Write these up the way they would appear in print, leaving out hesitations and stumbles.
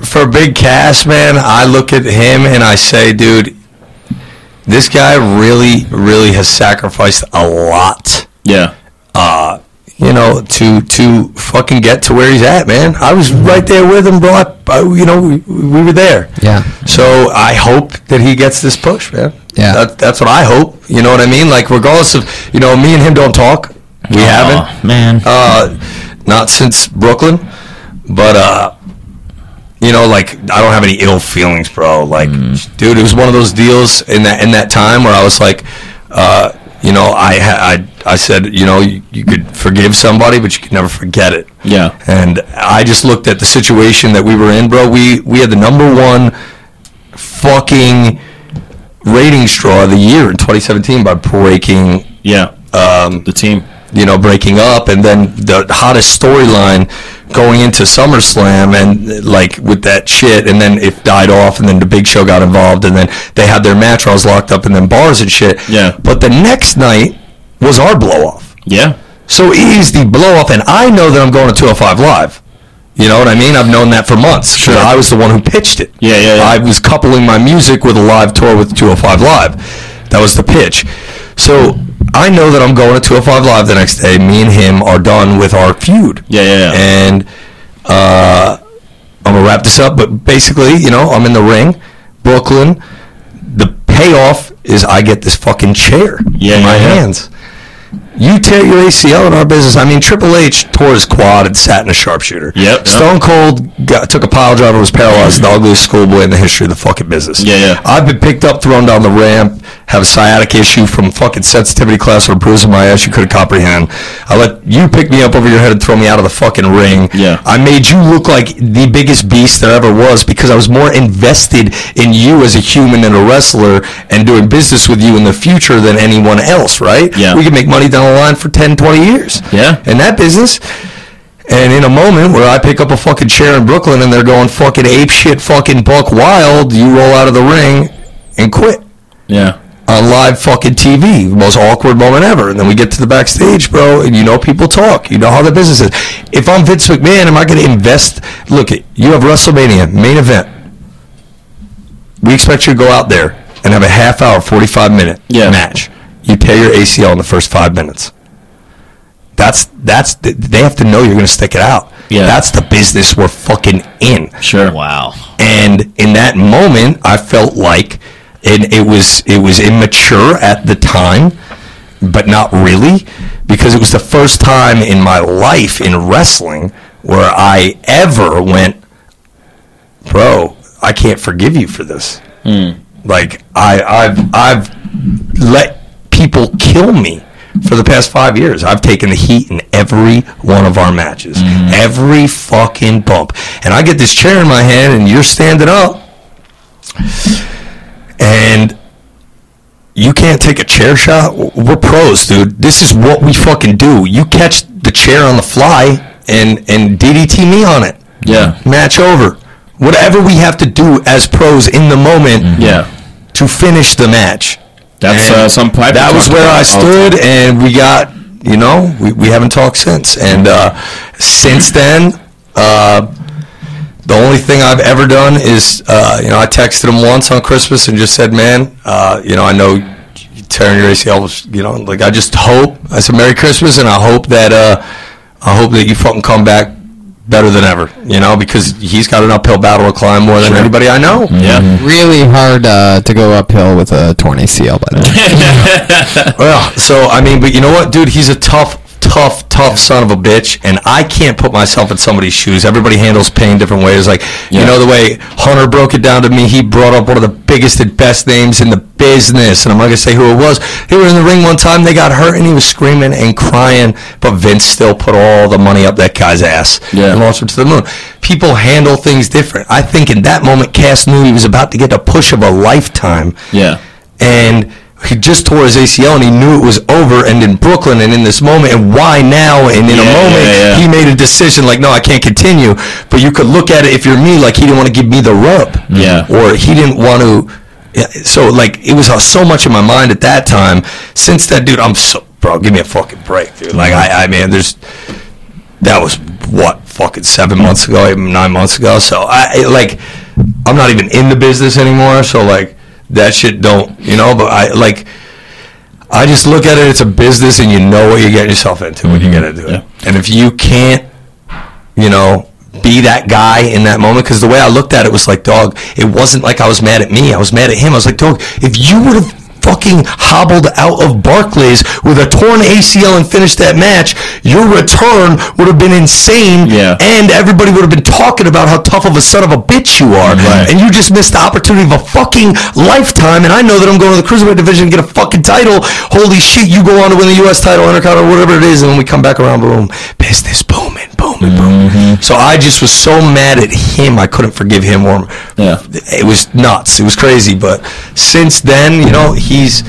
for Big Cass, man, I look at him and I say, dude, this guy really, really has sacrificed a lot. Yeah. You know, to fucking get to where he's at, man. I was right there with him, bro. You know, we were there. Yeah. So I hope that he gets this push, man. Yeah. That's what I hope. You know what I mean? Like, regardless of, you know, me and him don't talk. We haven't. Man. Not since Brooklyn. But, you know, like, I don't have any ill feelings, bro. Like, dude, it was one of those deals in that time where I was like, you know, I said, you know, you could forgive somebody, but you could never forget it. Yeah. And I just looked at the situation that we were in, bro. We had the #1 fucking ratings draw of the year in 2017 by breaking. Yeah. The team. You know, breaking up, and then the hottest storyline going into SummerSlam, and like with that shit, and then it died off, and then the Big Show got involved, and then they had their match where I was locked up, and then bars and shit. Yeah. But the next night was our blow off. Yeah. So he's the blow off, and I know that I'm going to 205 Live. You know what I mean? I've known that for months. Sure. I was the one who pitched it. Yeah. I was coupling my music with a live tour with 205 Live. That was the pitch. So I know that I'm going to 205 Live the next day. Me and him are done with our feud. Yeah. And I'm going to wrap this up. But basically, you know, I'm in the ring, Brooklyn. The payoff is I get this fucking chair in my hands. You tear your ACL in our business. I mean, Triple H tore his quad and sat in a sharpshooter. Yep. Stone Cold took a pile driver, was paralyzed, the ugliest schoolboy in the history of the fucking business. Yeah. I've been picked up, thrown down the ramp, have a sciatic issue from fucking sensitivity class with a bruise in my ass you couldn't comprehend. I let you pick me up over your head and throw me out of the fucking ring. Yeah. I made you look like the biggest beast there ever was because I was more invested in you as a human and a wrestler and doing business with you in the future than anyone else, right? Yeah. We can make money down the line for 10, 20 years. Yeah. In that business. And in a moment where I pick up a fucking chair in Brooklyn and they're going fucking ape shit fucking buck wild, you roll out of the ring and quit. Yeah. On live fucking TV. Most awkward moment ever. And then we get to the backstage, bro, and you know people talk. You know how the business is. If I'm Vince McMahon, am I going to invest? Look, you have WrestleMania, main event. We expect you to go out there and have a half hour, 45-minute match. You tear your ACL in the first 5 minutes. They have to know you're going to stick it out. Yeah. That's the business we're fucking in. Sure. Wow. And in that moment, I felt like it was immature at the time, but not really, because it was the first time in my life in wrestling where I ever went, bro, I can't forgive you for this. Like I've let people kill me for the past 5 years. I've taken the heat in every one of our matches, every fucking bump, and I get this chair in my hand, and you're standing up. And you can't take a chair shot. We're pros, dude. This is what we fucking do. You catch the chair on the fly and DDT me on it. Yeah. Match over. Whatever we have to do as pros in the moment to finish the match. That's some pipe. That was where I stood, and we got, you know, we haven't talked since. And since then, the only thing I've ever done is, you know, I texted him once on Christmas and just said, man, you know, I know you tearing your ACL, you know, like I just hope, I said Merry Christmas, and I hope that you fucking come back better than ever, you know, because he's got an uphill battle to climb more than anybody I know. Yeah. Really hard to go uphill with a torn ACL, by the way. Well, so, I mean, but you know what, dude, he's a tough son of a bitch, and I can't put myself in somebody's shoes. Everybody handles pain different ways. Like, you know, the way Hunter broke it down to me, he brought up one of the biggest and best names in the business, and I'm not going to say who it was. They were in the ring one time, they got hurt, and he was screaming and crying, but Vince still put all the money up that guy's ass and launched him to the moon. People handle things different. I think in that moment, Cass knew he was about to get a push of a lifetime. Yeah. And he just tore his ACL, and he knew it was over, and in Brooklyn, and in this moment, and why now, and in a moment, he made a decision, like, no, I can't continue, but you could look at it, if you're me, like, he didn't want to give me the rub, or he didn't want to, so, like, it was so much in my mind at that time. Since that, dude, bro, give me a fucking break, dude, like, I mean, that was what, fucking 7 months ago, 9 months ago. So I'm not even in the business anymore. So like that shit don't, but I just look at it, it's a business, and you know what you're getting yourself into when you get into it. And if you can't, be that guy in that moment, because the way I looked at it was like, dog, it wasn't like I was mad at me. I was mad at him. I was like, dog, if you would have fucking hobbled out of Barclays with a torn ACL and finished that match, your return would have been insane, and everybody would have been talking about how tough of a son of a bitch you are, and you just missed the opportunity of a fucking lifetime. And I know that I'm going to the Cruiserweight division and get a fucking title. Holy shit, you go on to win the U.S. title, Intercontinental, whatever it is, and when we come back around, boom, business booming. So I just was so mad at him, I couldn't forgive him. It was nuts. It was crazy. But since then, he's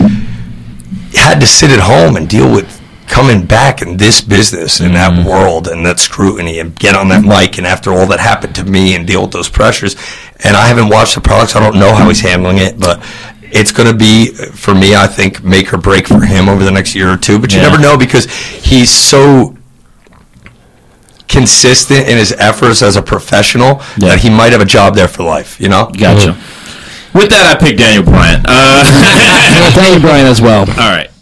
had to sit at home and deal with coming back in this business, in that world, and that scrutiny, and get on that mic, and after all that happened to me, and deal with those pressures. And I haven't watched the products. I don't know how he's handling it, but it's going to be, for me, I think, make or break for him over the next year or two. But you never know, because he's so consistent in his efforts as a professional that he might have a job there for life, Gotcha. With that, I picked Daniel Bryan. Daniel Bryan as well. All right.